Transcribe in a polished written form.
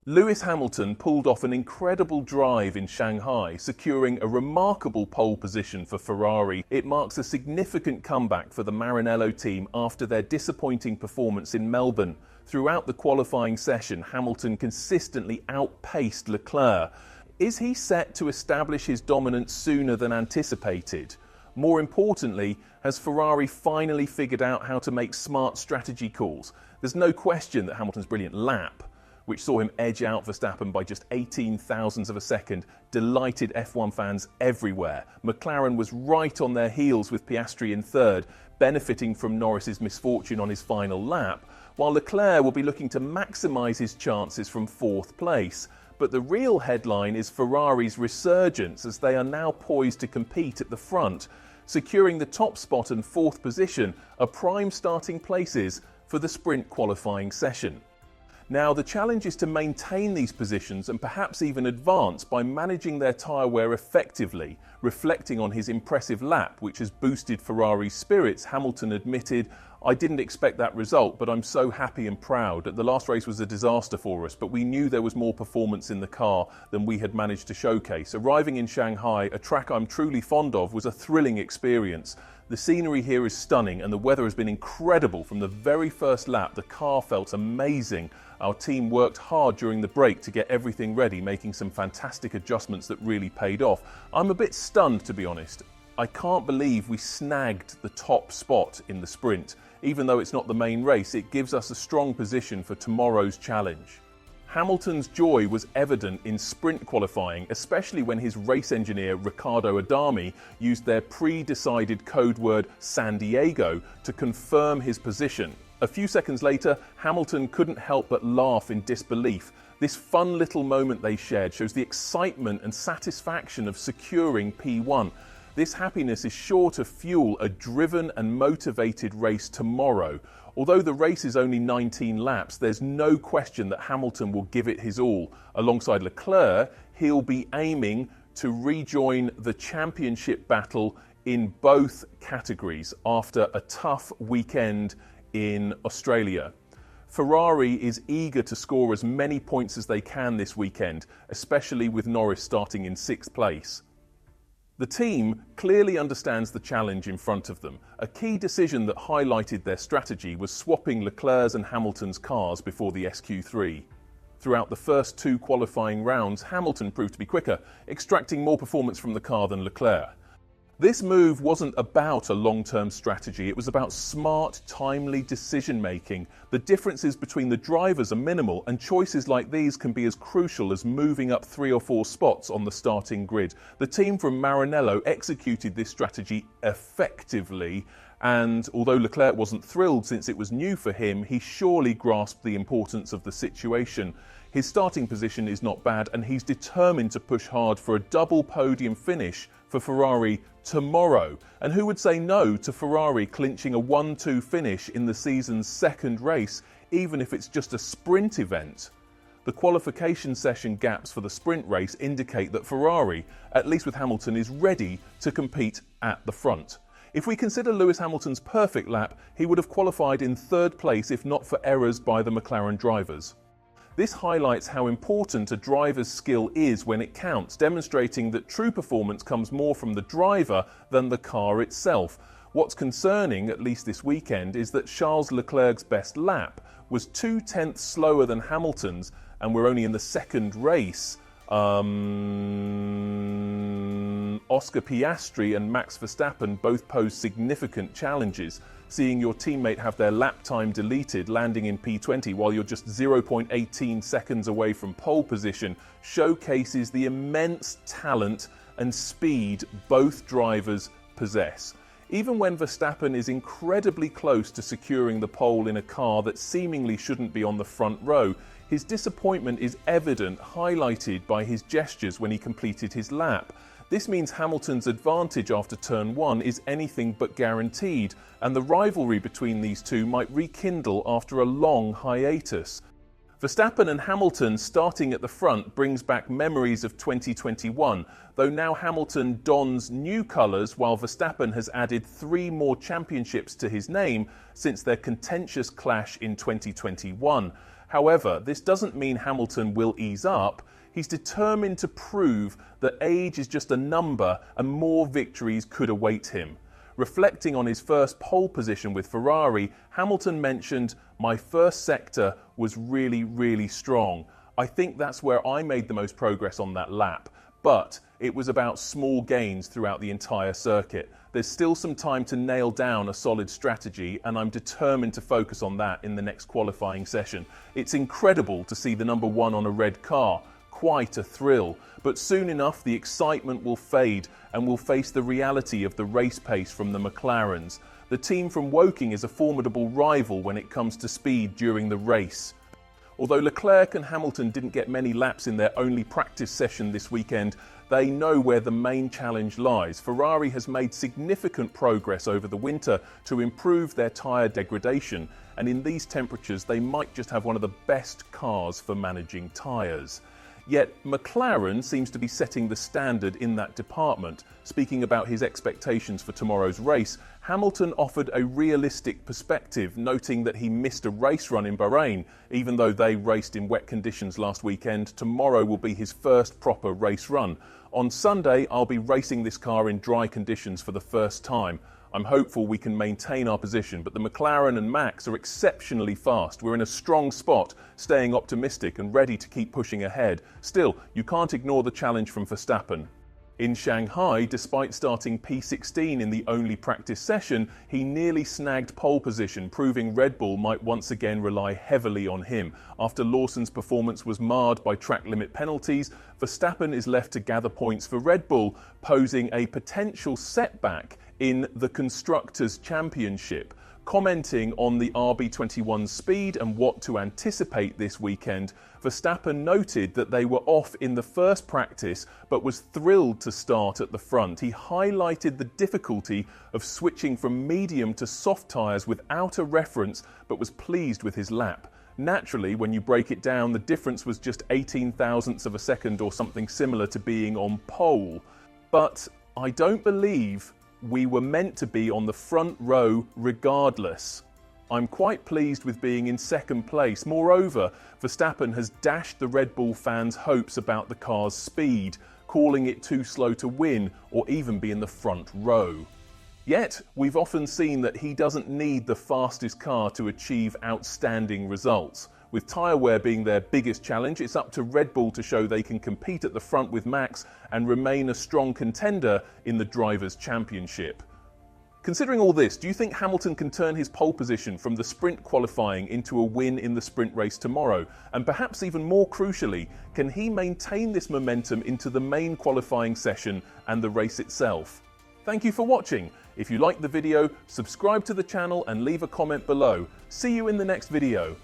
Lewis Hamilton pulled off an incredible drive in Shanghai, securing a remarkable pole position for Ferrari. It marks a significant comeback for the Maranello team after their disappointing performance in Melbourne. Throughout the qualifying session, Hamilton consistently outpaced Leclerc. Is he set to establish his dominance sooner than anticipated? More importantly, has Ferrari finally figured out how to make smart strategy calls? There's no question that Hamilton's brilliant lap, which saw him edge out Verstappen by just 18 thousandths of a second, delighted F1 fans everywhere. McLaren was right on their heels with Piastri in third, benefiting from Norris's misfortune on his final lap, while Leclerc will be looking to maximise his chances from fourth place. But the real headline is Ferrari's resurgence, as they are now poised to compete at the front. Securing the top spot and fourth position are prime starting places for the sprint qualifying session. Now, the challenge is to maintain these positions and perhaps even advance by managing their tyre wear effectively. Reflecting on his impressive lap, which has boosted Ferrari's spirits, Hamilton admitted, "I didn't expect that result, but I'm so happy and proud. The last race was a disaster for us, but we knew there was more performance in the car than we had managed to showcase. Arriving in Shanghai, a track I'm truly fond of, was a thrilling experience. The scenery here is stunning and the weather has been incredible. From the very first lap, the car felt amazing. Our team worked hard during the break to get everything ready, making some fantastic adjustments that really paid off. I'm a bit stunned, to be honest. I can't believe we snagged the top spot in the sprint. Even though it's not the main race, it gives us a strong position for tomorrow's challenge." Hamilton's joy was evident in sprint qualifying, especially when his race engineer Riccardo Adami used their pre-decided code word San Diego to confirm his position. A few seconds later, Hamilton couldn't help but laugh in disbelief. This fun little moment they shared shows the excitement and satisfaction of securing P1. This happiness is sure to fuel a driven and motivated race tomorrow. Although the race is only 19 laps, there's no question that Hamilton will give it his all. Alongside Leclerc, he'll be aiming to rejoin the championship battle in both categories after a tough weekend in Australia. Ferrari is eager to score as many points as they can this weekend, especially with Norris starting in sixth place. The team clearly understands the challenge in front of them. A key decision that highlighted their strategy was swapping Leclerc's and Hamilton's cars before the SQ3. Throughout the first two qualifying rounds, Hamilton proved to be quicker, extracting more performance from the car than Leclerc. This move wasn't about a long-term strategy, it was about smart, timely decision-making. The differences between the drivers are minimal, and choices like these can be as crucial as moving up 3 or 4 spots on the starting grid. The team from Maranello executed this strategy effectively, and although Leclerc wasn't thrilled since it was new for him, he surely grasped the importance of the situation. His starting position is not bad, and he's determined to push hard for a double podium finish for Ferrari tomorrow. And who would say no to Ferrari clinching a 1-2 finish in the season's second race, even if it's just a sprint event? The qualification session gaps for the sprint race indicate that Ferrari, at least with Hamilton, is ready to compete at the front. If we consider Lewis Hamilton's perfect lap, he would have qualified in third place if not for errors by the McLaren drivers. This highlights how important a driver's skill is when it counts, demonstrating that true performance comes more from the driver than the car itself. What's concerning, at least this weekend, is that Charles Leclerc's best lap was 0.2 slower than Hamilton's, and we're only in the second race. Oscar Piastri and Max Verstappen both pose significant challenges. Seeing your teammate have their lap time deleted, landing in P20 while you're just 0.18 seconds away from pole position, showcases the immense talent and speed both drivers possess. Even when Verstappen is incredibly close to securing the pole in a car that seemingly shouldn't be on the front row, his disappointment is evident, highlighted by his gestures when he completed his lap. This means Hamilton's advantage after turn 1 is anything but guaranteed, and the rivalry between these two might rekindle after a long hiatus. Verstappen and Hamilton starting at the front brings back memories of 2021, though now Hamilton dons new colours while Verstappen has added 3 more championships to his name since their contentious clash in 2021. However, this doesn't mean Hamilton will ease up. He's determined to prove that age is just a number and more victories could await him. Reflecting on his first pole position with Ferrari, Hamilton mentioned, "My first sector was really strong. I think that's where I made the most progress on that lap, but it was about small gains throughout the entire circuit. There's still some time to nail down a solid strategy, and I'm determined to focus on that in the next qualifying session." It's incredible to see the number one on a red car. Quite a thrill, but soon enough the excitement will fade and we'll face the reality of the race pace from the McLarens. The team from Woking is a formidable rival when it comes to speed during the race. Although Leclerc and Hamilton didn't get many laps in their only practice session this weekend, they know where the main challenge lies. Ferrari has made significant progress over the winter to improve their tyre degradation, and in these temperatures they might just have one of the best cars for managing tyres. Yet McLaren seems to be setting the standard in that department. Speaking about his expectations for tomorrow's race, Hamilton offered a realistic perspective, noting that he missed a race run in Bahrain. Even though they raced in wet conditions last weekend, tomorrow will be his first proper race run. On Sunday, I'll be racing this car in dry conditions for the first time. I'm hopeful we can maintain our position, but the McLaren and Max are exceptionally fast. We're in a strong spot, staying optimistic and ready to keep pushing ahead. Still, you can't ignore the challenge from Verstappen. In Shanghai, despite starting P16 in the only practice session, he nearly snagged pole position, proving Red Bull might once again rely heavily on him. After Lawson's performance was marred by track limit penalties, Verstappen is left to gather points for Red Bull, posing a potential setback in the Constructors' Championship. Commenting on the RB21 speed and what to anticipate this weekend, Verstappen noted that they were off in the first practice but was thrilled to start at the front. He highlighted the difficulty of switching from medium to soft tyres without a reference, but was pleased with his lap. Naturally, when you break it down, the difference was just 18 thousandths of a second or something similar to being on pole. But I don't believe we were meant to be on the front row regardless. I'm quite pleased with being in second place. Moreover, Verstappen has dashed the Red Bull fans' hopes about the car's speed, calling it too slow to win or even be in the front row. Yet, we've often seen that he doesn't need the fastest car to achieve outstanding results. With tyre wear being their biggest challenge, it's up to Red Bull to show they can compete at the front with Max and remain a strong contender in the Drivers' Championship. Considering all this, do you think Hamilton can turn his pole position from the sprint qualifying into a win in the sprint race tomorrow? And perhaps even more crucially, can he maintain this momentum into the main qualifying session and the race itself? Thank you for watching. If you liked the video, subscribe to the channel and leave a comment below. See you in the next video.